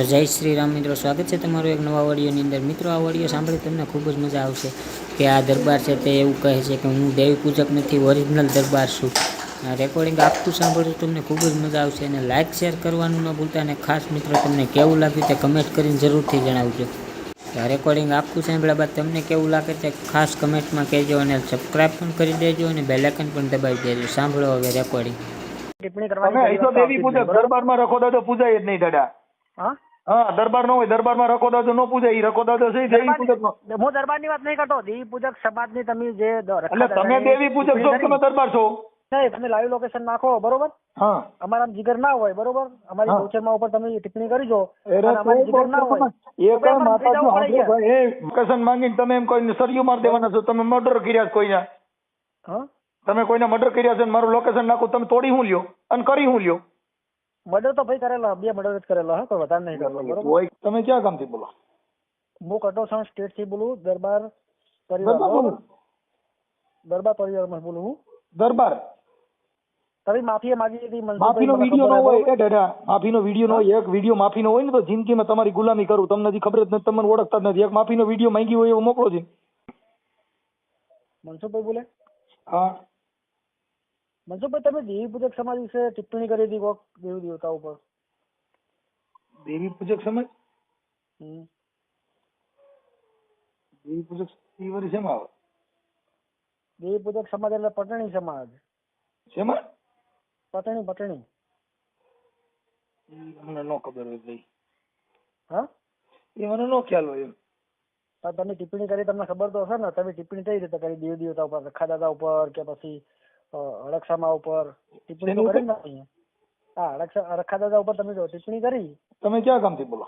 તો જય શ્રી રામ મિત્રો, સ્વાગત છે તમારું એક નવા ઓડિયોની અંદર. મિત્રો, આ ઓડિયો સાંભળી તમને ખૂબ જ મજા આવશે કે આ દરબાર છે તે એવું કહે છે કે હું દેવી પૂજક નથી, ઓરિજિનલ દરબાર છું. આ રેકોર્ડિંગ આખું સાંભળ્યું તમને ખૂબ જ મજા આવશે અને લાઇક શેર કરવાનું ન ભૂલતા. અને ખાસ મિત્રો, તમને કેવું લાગ્યું તે કમેન્ટ કરીને જરૂરથી જણાવજો. આ રેકોર્ડિંગ આખું સાંભળ્યા બાદ તમને કેવું લાગે તે ખાસ કમેન્ટમાં કહેજો અને સબસ્ક્રાઈબ પણ કરી દેજો અને બેલ આઇકન પણ દબાવી દેજો. સાંભળો હવે રેકોર્ડિંગ. ટિપ્પણી તમે કરવાની અહીંતો દેવી પૂજક દરબારમાં રખો દાદો પૂજાય જ નહીં દાદા. હા હા, દરબાર નો હોય, દરબારમાં રખો દાદો નો પૂજાય. ઈ રખો દાદો છે દેવી પૂજક નો. હું દરબારની વાત નહીં કરતો. દેવી પૂજક સમાજની તમે જે એટલે તમે દેવી પૂજક છો, તમે દરબાર છો. નહીં, તમે લાઈવ લોકેશન નાખો, બરોબર? હા, અમારા જીગર ના હોય, બરોબર? અમારી હા. ગૌચરમાં ઉપર તમે ટિપ્પણી કરી જો. અરે અને અમારી જીગર ના હોય એક માતાજી હાજર ભાઈ, એ લોકેશન માંગીને તમે એમ કોઈને સરિયું માર દેવાના છો. તમે મર્ડર કર્યા છે કોઈના. હા, તમે કોઈને મર્ડર કર્યા છે ને મારું લોકેશન નાખું, તમે તોડી હું લ્યો અને કરી હું લ્યો. મર્ડર તો ભાઈ કરેલો, 2 મર્ડર જ કરેલો, હા, કોઈ વધારે નહીં કરેલો, બરોબર? હોય તમે ક્યાં ગામથી બોલો? હું કટોસણ સ્ટેટ થી બોલું, દરબાર પરિવાર, દરબાર બરોબર? બોલું. દરબાર પરિવારમાં બોલું હું. દરબાર તમે માફી માંગી હતી માફીનો મનસુખભાઈ, વિડીયો મને ન હોય ખબર એ દાદા, માફીનો વિડીયો ન હોય. એક વિડીયો માફીનો હોય ને તો જિંદગીમાં તમારી ગુલામી કરું. તમને હજી ખબર જ નથી, તમને ઓળખતા જ નથી. એક માફીનો વિડીયો માંગી હોય એવો મોકલો છે. મનસુખભાઈ બોલે. હા, મનસુખભાઈ, તમે દેવી પૂજક સમાજ વિશે ટિપ્પણી કરી હતી કોક દેવી દેવતા ઉપર. દેવી પૂજક સમજ. હમ. દેવી પૂજક ઈ વળી શેમાં આવે? દેવી પૂજક સમાજ એટલે પટણી સમાજ. શેમાં? પટણી. ઈ મને ન ખબર હોય ભાઈ. હા, એ મને ન ખ્યાલ હોય એમ. પણ તમે ટિપ્પણી કરી, તમને ખબર તો હશે ને. તમે ટિપ્પણી કઈ રીતે કરી? દેવી દેવતા ઉપર, રખા દાદા ઉપર, કે પછી અડક્ષામા ઉપર ટિપ્પણી તો કરી ને અહીંયા? હા, રખા દાદા ઉપર તમે જો ટિપ્પણી કરી. તમે ક્યાં ગામથી બોલો?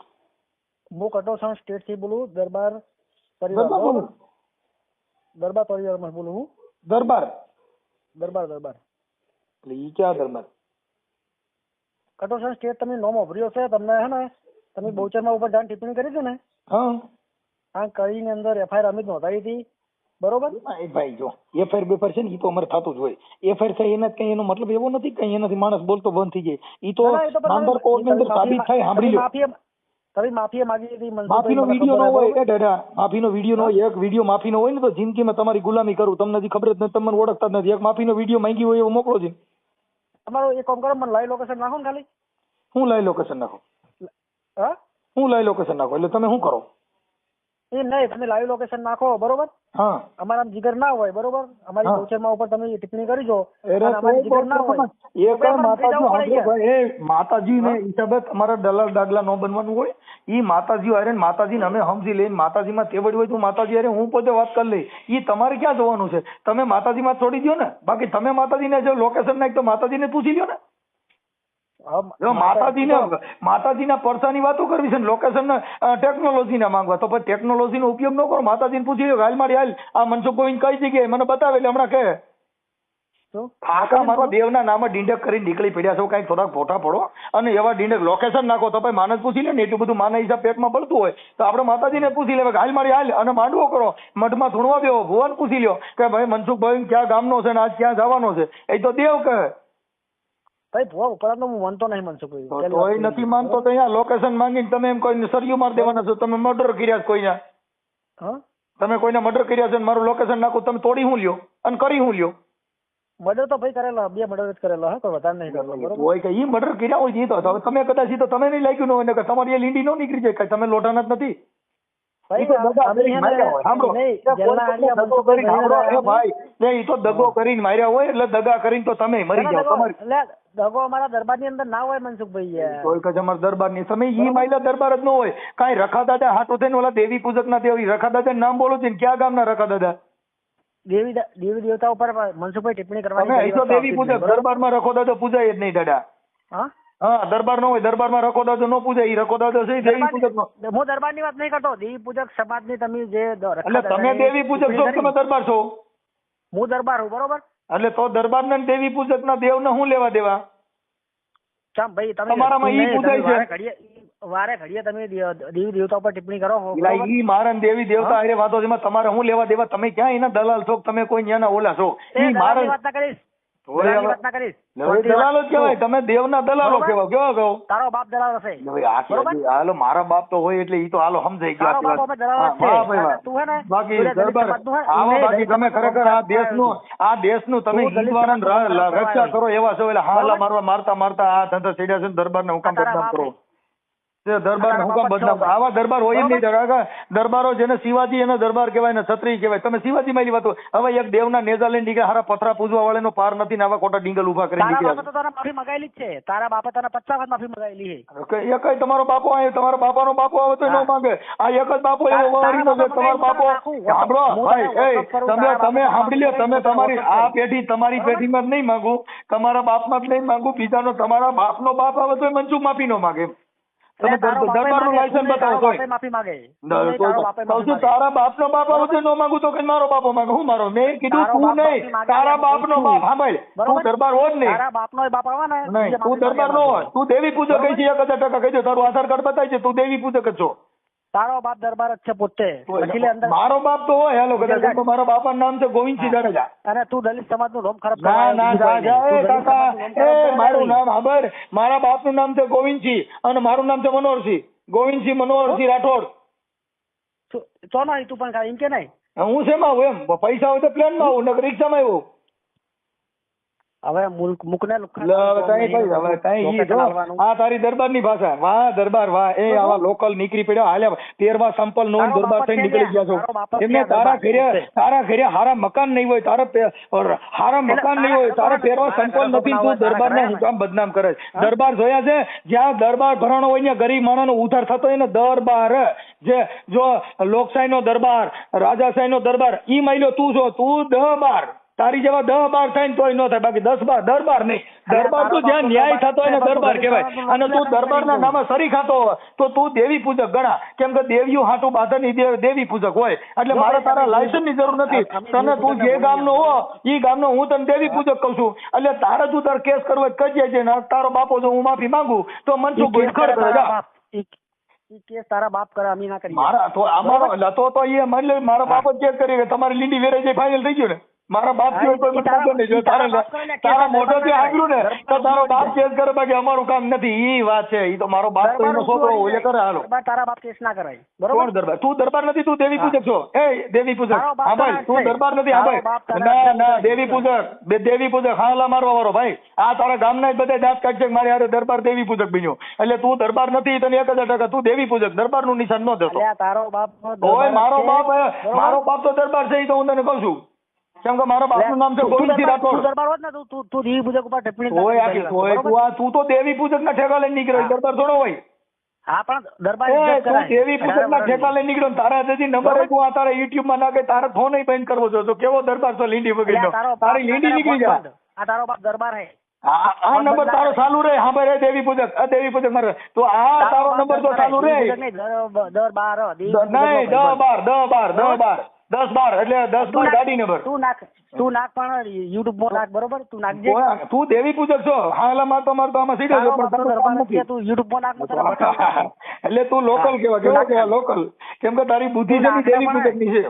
હું કટોસણ સ્ટેટ થી બોલું, દરબાર દરબાર પરિવાર, બોલું. દરબાર પરિવારમાં બોલું હું. દરબાર દરબાર એટલે ઈ ક્યાં દરબાર? કટોસણ સ્ટેટ તમે નોમ ઉભર્યો છે તમને, હે ને? તમે બહુચરમાં ઉપર જાણ ટિપ્પણી કરી હતી ને? હા, આ કરીને અંદર એફઆઈઆર અમે જ નોંધાવી હતી, બરોબર? એ ભાઈ જો એફઆઈઆર બેફાઈર છે ને, ઈ તો અમારે થતું જ હોય. એફઆઈઆર થાય એના કઈ એનો મતલબ એવો નથી કે એનાથી માણસ બોલતો બંધ થઈ જાય. ઈ તો ના, એ તો પણ નામદાર કોર્ટની અંદર સાબિત થાય. સાંભળી લો, તમે માફી માંગી હતી માફીનો મનસુખભાઈ, વિડીયો મને ન ખબર હોય છે, એ દાદા, માફીનો વિડીયો ન હોય. એક વિડીયો માફીનો હોય ને તો જિંદગીમાં તમારી ગુલામી કરું. તમને હજી ખબર જ નથી, તમને ઓળખતા જ નથી. એક માફીનો વિડીયો માંગી હોય એવો મોકલો છે. તમારું એક કામ કરો, મને લાઈવ લોકેશન નાખો ને ખાલી. હું લાઈવ લોકેશન નાખો? હા, હું લાઈવ લોકેશન નાખો એટલે તમે શું કરો? એ નહીં, તમે લાઈવ લોકેશન નાખો, બરોબર? હા, અમારા જીગર ના હોય, બરોબર? અમારી હા. ગૌચરમાં ઉપર તમે ટિપ્પણી કરી જો. અરે અને અમારી જીગર ના હોય એક તો પણ માતાજી જવું પડે હાજર ભાઈ, એ માતાજી ને હા. હિસાબે તમારા દલાલ દાગલા ન બનવાનું હોય. ઈ માતાજી હારે માતાજી ને અમે સમજી લઈને માતાજીમાં તેવડ હોય તો માતાજી હારે હું પોતે વાત કરી લઈ. ઈ તમારે ક્યાં જવાનું છે? તમે માતાજીમાં છોડી દો ને. બાકી તમે માતાજીને જો લોકેશન નાખ તો માતાજીને પૂછી લ્યો ને. જો માતાજીના પરસાની વાતો કરવી છે ને લોકેશન ટેકનોલોજી ના માંગવા, તો પછી ટેકનોલોજી નો ઉપયોગ ન કરો. માતાજીને પૂછી લો, હાલ મારી હાલ આ મનસુખ ગોવિંદ કઈ જગ્યાએ મને બતાવે એટલે હમણાં કહે શું? આખા મારા દેવના નામે ડીંડક કરીને નીકળી પડ્યા છો. કઈક થોડાક ફોટા પડો અને એવા ડીંડક લોકેશન નાખો તો ભાઈ માનસ પૂછી લે ને. એટલું બધું માના હિસાબ પેટમાં પડતું હોય તો આપણે માતાજીને પૂછી લેવા હાલ મારી હાલ અને માંડવો કરો, મઠમાં ધૂણવા બેવો, ભુવન પૂછી લ્યો કે ભાઈ મનસુખ ભાઈ ક્યાં ગામનો છે ને આજ ક્યાં જવાનો છે. એ તો દેવ કહે. ભાઈ ભુવા ઉપરાંત હું માનતો નહીં મનસુખભાઈ. તોય નથી માનતો તો અહીંયા લોકેશન માંગીને તમે એમ કોઈને સરિયું માર દેવાના છો. તમે મર્ડર કર્યા છે કોઈના. હા, તમે કોઈને મર્ડર કર્યા છે ને મારું લોકેશન નાખું, તમે તોડી હું લ્યો અને કરી હું લ્યો. મર્ડર તો ભાઈ કરેલો, 2 મર્ડર જ કરેલો, હા, કોઈ વધારે નહીં કરેલો, બરોબર? હોય કે ઈ મર્ડર કર્યા હોય ઈ તો હવે તમે કદાચ ઈ તો તમે નહીં લાગ્યું ન હોય ને કે તમારી એ લીંડી નો નીકળી જાય. તમે લોટાના જ નથી. ભાઈ, ઈ તો દગા કરીને માર્યા હોય. સાંભળો, દગો કરીને સાંભળો, એ ભાઈ ઈ તો દગો કરીને માર્યા હોય એટલે દગા કરીને તો તમે મરી જાવ. તમારી એટલે દગો અમારા દરબારની અંદર ના હોય મનસુખભાઈ. કોઈ કે અમારા દરબારની તમે ઈ માયલા દરબાર જ ન હોય. કાંઈ રખા દાદા હાટો થઈને ઓલા દેવી પૂજક ના દેવી રખા દાદા નામ બોલો છે ને ક્યાં ગામના રખા દાદા? દેવી દેવતા ઉપર મનસુખભાઈ ટિપ્પણી તમે કરવાની અહીં તો દેવી પૂજક દરબારમાં રખો દાદો પૂજાય જ નહીં દાદા. હા, હા, દરબાર નો હોય, દરબારમાં રખો દાદો ન પૂજાય. ઈ રખો દાદો છે દેવી પૂજક નો. હું દરબારની વાત નહીં કરતો. દેવી પૂજક સમાજની તમે જે એટલે તમે દેવી પૂજક છો, તમે દરબાર છો. હું દરબાર હું, બરોબર? એટલે તો દરબાર ને દેવી પૂજક ના દેવ ને શું લેવા દેવા? ચામ ભાઈ, તમે તમારામાં ઈ પૂજાય છે. વારે ઘડીએ તમે દેવી દેવતા ઉપર ટિપ્પણી કરો છો, એટલે બરોબર? ઈ મારા દેવી દેવતા હારે વાતો છે, એમાં તમારે શું લેવા દેવા? તમે ક્યાં એના દલાલ છો? તમે કોઈ ન્યાના ઓલા છો? ઈ દલાલની મારા વાત ના કરીશ. તોય દલાલની હવે- વાત ના કરીશ. હવે દલાલો જ કહેવાય, તમે દેવના દલાલો બરોબર? કહેવાય, કેવા કહો? તારો બાપ દલાલ હશે. હવે આખી બરોબર? હજી હાલો મારા બાપ તો હોય એટલે ઈ તો હાલો સમજાઈ ગયો તારો આખી બાપ વાત. અમે દલાલ જ હા, છે. વાહ ભાઈ વાહ. અને તું હે ને, બાકી તું જે દલિત દરબાર સમાજનું હે, આવા ઈ બાકી દલિત તમે સમાજનું ખરેખર આ કામ દેશનું તમે તું દલિત હિન્દુઓને સમાજનું કામ રક્ષા કરો એવા છો એટલે હાલા બરોબર? મારતા આ ધંધા છેડ્યા છે ને દરબારને હું કામ આ તારા બદનામ બાપ કરો? હે. તે દરબારને હું કામ તારા બાપ જ બદનામ છો. આવા દરબાર હોય જ નહીં બરોબર? કાકા. દરબારો જેને શિવાજી એનો દરબાર કહેવાય ને છત્રી કહેવાય. તમે શિવાજી માં વાતો હવે એક દેવના નેજા લઈને નીકળ્યા હારા પથરા પૂજવા વાળાનો પાર નથી ને આવા ખોટા ડીંગલ ઉભા કરી તારા બાપે નીકળ્યા. તો તને માફી મંગાવેલી જ છે. તારા બાપે તને 50 વખત માફી મંગાવેલી છે. એ કઈ તમારો બાપો આવે તમારા બાપાનો બાપો આવે તો ન હા. માંગે. આ એક જ બાપો એવો તારા વાવડીનો છે બાપા તમારો બાપો. નાખું. સાંભળો હું ભાઈ તને એ WhatsApp કરું, તમે તારા તમે બાપાને સાંભળી લ્યો. તમે હું તને તમારી WhatsApp આ કરું. પેઢી તમારી બરોબર? પેઢીમાં જ નહીં માંગુ, તમારા બાપમાં જ નહીં માંગુ, બીજાનો તમારા બાપનો બાપ આવે તો મનસુખ માફી ન માંગે. તમે એટલે તારો બાપે દરબારનું માગે, લાયસન્સ તું નહીં, બતાવો તારો તોય. બાપે માફી માગે. તું કહું નહીં, તારો બાપે માફી છું માગે. તારા બાપનો બાપ આવે તો ન માંગુ તો કે મારો બાપો માંગે. હું મારો મેં કીધું તારો તું બાપ નહીં, માફી માગે તારા એમ બાપનો કહું બાપ. છું. સાંભળ, તું બરોબર? દરબાર હો જ નહીં. તારા બાપનો બાપ આવે ને, નહીં, એ તું માફી દરબાર માગે નો એમ હોય. કહું. તું દેવી પૂજક બરોબર? કહી છે 1000% કહી દે. તારું આધાર કાર્ડ બતાવી છે તું દેવી પૂજક જ છો. તારો બાપ દરબાર જ છે પોતે. પછી લે અંદર. મારો બાપ તો હોય હાલો કદાચ કેમ કે મારા બાપાનું નામ છે ગોવિંદસિંહ જાડેજા. અને તું દલિત સમાજનું રોમ ખરાબ ના કરવા ના આવ્યો. જા તું એ દલિત કાકા સમાજનું રોમ ખરાબ એ કરવા મારું આવ્યો. નામ ખબર મારા બાપનું નામ છે ગોવિંદસિંહ અને મારું નામ છે મનોહરસિંહ. ગોવિંદસિંહ મનોહરસિંહ રાઠોડ. ચોનો તું પણ એમ કે નહીં. હું શેમાં આવું એમ પૈસા હોય તો પ્લેનમાં આવું નકર રિક્ષામાં આવું. હવે મુકને લે હવે કઈ ઈ જો આ તારી દરબારની ભાષા. વાહ દરબાર વાહ. એ આવા લોકલ નીકળી પડ્યા હાલ્યા 13વા સંપલ નો તારો દરબાર બાપ થઈને જ નીકળી છે ગયા છો. તારો બાપ જ એમને છે તારા દરબાર. ઘરે હારા મકાન નહીં હોય હારા મકાન નહીં હોય તારા 13વા સંપલ નથી તું દરબારને હું કામ બદનામ કરે છે? દરબાર જોયા છે જ્યાં દરબાર ભરાણો હોય ત્યાં ગરીબ માણસનો ઉદ્ધાર થતો હોય ને દરબાર જે જો લોકશાહીનો દરબાર રાજાશાહીનો દરબાર ઈ માયલો તું છો તું 10-12 તારી જેવા 10-12 થાય ને તોય ન થાય બાકી 10-12 દરબાર નહીં. દરબાર તો જ્યાં ન્યાય થતો હોય ને દરબાર કહેવાય. અને તું દરબારના નામે સરી ખાતો હોય તો તું દેવી પૂજક ગણા. કેમ કે દેવીઓ હાટું બાંધણી દેવી પૂજક હોય એટલે મારે તારા લાયસન્સ ની જરૂર નથી. તને તું જે ગામનો હો ઈ ગામનો હું તને દેવી પૂજક કહું છું એટલે તારે તું તાર કેસ કરવો કજે છે ને તારો બાપો જો હું માફી માંગુ તો મનસુખ ગોહિલ ખડ કરે જા. ઈ કેસ તારા બાપ કરે અમે ના કરીએ. મારા તો અમારો તો એ એટલે મારા બાપ જ કેસ કરી કે તમારી લીંડી વેરાઈ જાય ફાઇનલ થઈ ગયું ને. મારા બાપ સિવાય કોઈ મને ખબર નહીં. જો તારા મોઢેથી સાંભળ્યું ને તો તારો બાપ કેસ કરે બાકી અમારું કામ નથી. ઈ વાત છે. ઈ તો મારો બાપ તો એનો છોકરો હોય એટલે કરે હાલો. તારા બાપ કેસ ના કરાય. કોણ બરોબર? દરબાર? તું દરબાર નથી તું દેવી પૂજક છો. એ દેવી પૂજક તારો બાપ હા ભાઈ તારા તું છે. દરબાર નથી હા તારો બાપ ભાઈ. તારા ના છે. દેવી પૂજક દેવી પૂજક હાલા મારવા વાળો ભાઈ. આ તારા ગામના બધા દાંત કાઢશે કે મારી હારે દરબાર દેવી પૂજક બન્યો એટલે તું દરબાર નથી તને 1000% તું દેવી પૂજક દરબારનું નિશાન ન દેતો. અલ્યા તારો બાપ ઓય મારો બાપ તો દરબાર છે ઈ તો હું તને કહું છું. કેમ કે મારા બાપનું નામ છે ગોવિંદસિંહ રાઠોડ. તું દરબાર હોત ને તું દેવી પૂજક ઉપર ટિપ્પણી ઓય આખી ઓય તું તો દેવી પૂજક ના ઠેકા લઈને નીકળ્યો દરબાર થોડો હોય. હા પણ દરબાર એ ઇજ્જત તું કરાય. દેવી પૂજક ના ઠેકા લઈને નીકળ્યો તારા હજી નંબર તું આ તારા યુટ્યુબ માં નાખે તારે ફોન બંધ કરવો છો તો કેવો દરબાર છો લીંડી વગર તારી લીંડી નીકળી જાય. આ તારો બાપ દરબાર હે. આ નંબર તારો ચાલુ રહે હા ભાઈ દેવી પૂજક આ દેવી પૂજક મારે તો આ તારો નંબર તો ચાલુ રહે નહીં 10-12 એટલે 10-12 ગાડી નંબર. તું નાખ પણ યુટ્યુબ માં નાખ બરોબર તું નાખજે. તું દેવી પૂજક છો હા એટલે મારતો આમાં સીધો તારો છો પણ બાપ તો તારું કામ દરબાર જ નથી. છે, તું યુટ્યુબ માં નાખ હું તને બતાવું. એટલે તું લોકલ કેવા લોકલ કેમ કે તારી બુદ્ધિ છે ને દેવી પૂજક ની છે.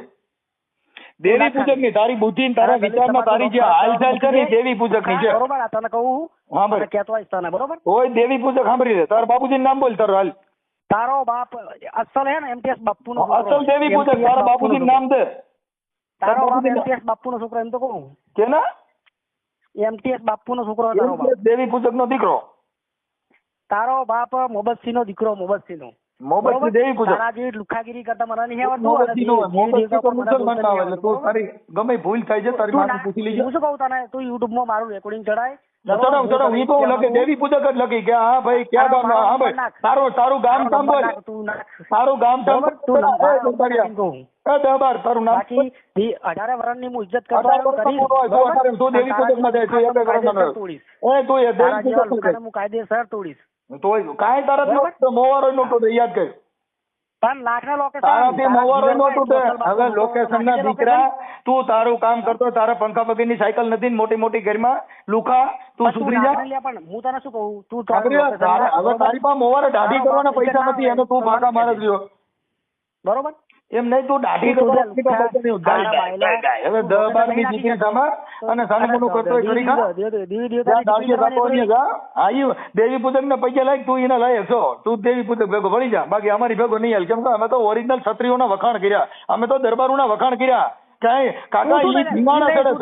દેવી પૂજક ની તારી બુદ્ધિ ને તારા વિચારમાં તારી જે હાલચાલ છે ને દેવી પૂજક ની છે. બરોબર આ તને કહું હા ભાઈ કેતો આવીશ તને બરોબર. ઓય દેવી પૂજક સાંભળી લે તારા બાપુજી નામ બોલ તારું હાલ. તારો બાપ અસલ હે ને MTS બાપુ નો અસલ દેવી પૂજક તારા બાપુજી નામ દે. તારો બાપ MTS બાપુ નો છોકરો એમ તો કહું કે ના MTS બાપુ નો છોકરો તારો બાપ. દેવી પૂજક નો દીકરો તારો બાપ મોહબ્બતસિંહ નો દીકરો મોહબ્બતસિંહ નો. મોહબ્બતસિંહ દેવી પૂજક. તારા જેવી લુખાગીરી કરતા મને નહીં આવડતું. મોહબ્બતસિંહ નો મોહબ્બતસિંહ તો મુસલમાન ના આવે એટલે તું તારી ગમે ભૂલ થાય છે તારી માથે પૂછી લેજે. હું શું કહું તને તું યુટ્યુબ માં મારું રેકોર્ડિંગ ચડાય ચડાવ હું તો લખે દેવી પૂજક જ લખી કે હા ભાઈ ક્યાં ગામ હા ભાઈ તારું ગામ કામ બોલ તારું ગામ કામ તારું નામ બાકી 18 વર્ષની હું ઇજ્જત કરતો તું દેવી પૂજક માં જાય તું એક વર્ષનો તોડીશ. એ તું એ તારા દેવી જેવા પૂજક લુખાને હું કાયદેસર તોડીશ. તો કાંઈ તારા મોવારો નો તો યાદ કર પણ લાખના લોકેશન તારાથી મોવારો નો તૂટે. હવે લોકેશન ના દીકરા તું તારું કામ કરતો તારા પંખા વગરની સાયકલ નથી ને મોટી મોટી ઘરમાં લુખા તું સુધરી જા. પણ હું તને શું કહું તું હવે તારી પાસે મોવારે દાઢી કરવાના પૈસા નથી એને તું ભાગા મારે રહ્યો બરોબર એમ નહીં તું દાઢી તું કરવા તું નીકળ, લુખ્ખા, બોલતો નહીં. ગાય, તારા ગાય, ગાય, ગાય. હવે તું 10 બોલતો 12 ની નહીં દીકરી નાખી તમાર અને સાનું મોનું કરતો હોય કરી ખા. દીવી જ્યાં દાઢીએ જતો હોય ને જા. હા, ઈ દેવી પૂજક ને પૈસા લાયક તું એના લાયક છો. તું દેવી પૂજક ભેગો ભળી જા, બાકી અમારી ભેગો નહીં હાલ. કેમ કે અમે તો ઓરિજિનલ ક્ષત્રિયોના વખાણ કર્યા, અમે તો દરબારોના વખાણ કર્યા. કાંઈ કાકા ઈ ધીંગાણા ચડે.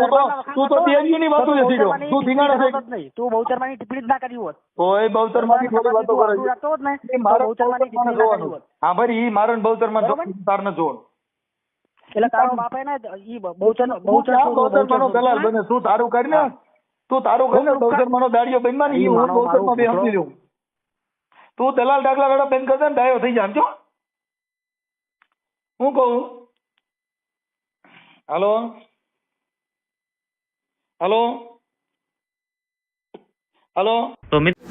તું તો દેવીઓની વાતો નથી જો. તું ધીંગાણા છે. તું બહુચરમાની ટિપ્પણી જ ના કરી હોત. ઓય બહુચરમાની થોડી વાતો કરે છે. રાખતો હોત ને એ તો મારે બહુચરમાની બહુચરમાને ટિપ્પણી ના કરી જોવાનું. હોત. હા ભાઈ, ઈ મારે ને બહુચરમાને બરોબર? જોવાનું, તારને જોવાનું. એટલે તારો બાપ હે ને ઈ તું ક્યાં બહુચરમાનો દલાલ બને? તું તારું કરી ને, તું તારું કરી ને બહુચરમાનો દાડિયો બનવા ને ઈ હું બહુચરમાં બે સમજી લઉં. તું દલાલ ડાગલા વાળા બેન કરતા ને ડાયો થઈ જામ છો. હું કહું? હાલો હાલો હાલો.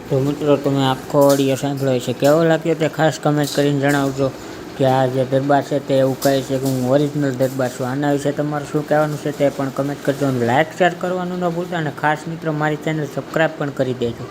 તો મિત્રો તમે આખો ઓડિયો સાંભળ્યો છે, કેવો લાગ્યો તે ખાસ કમેન્ટ કરીને જણાવજો કે આ જે દરબાર છે તે એવું કહે છે કે હું ઓરિજિનલ દરબાર છું. આના વિશે તમારું શું કહેવાનું છે તે પણ કમેન્ટ કરજો. લાઇક શેર કરવાનું ન ભૂલતા અને ખાસ મિત્રો મારી ચેનલ સબસ્ક્રાઈબ પણ કરી દેજો.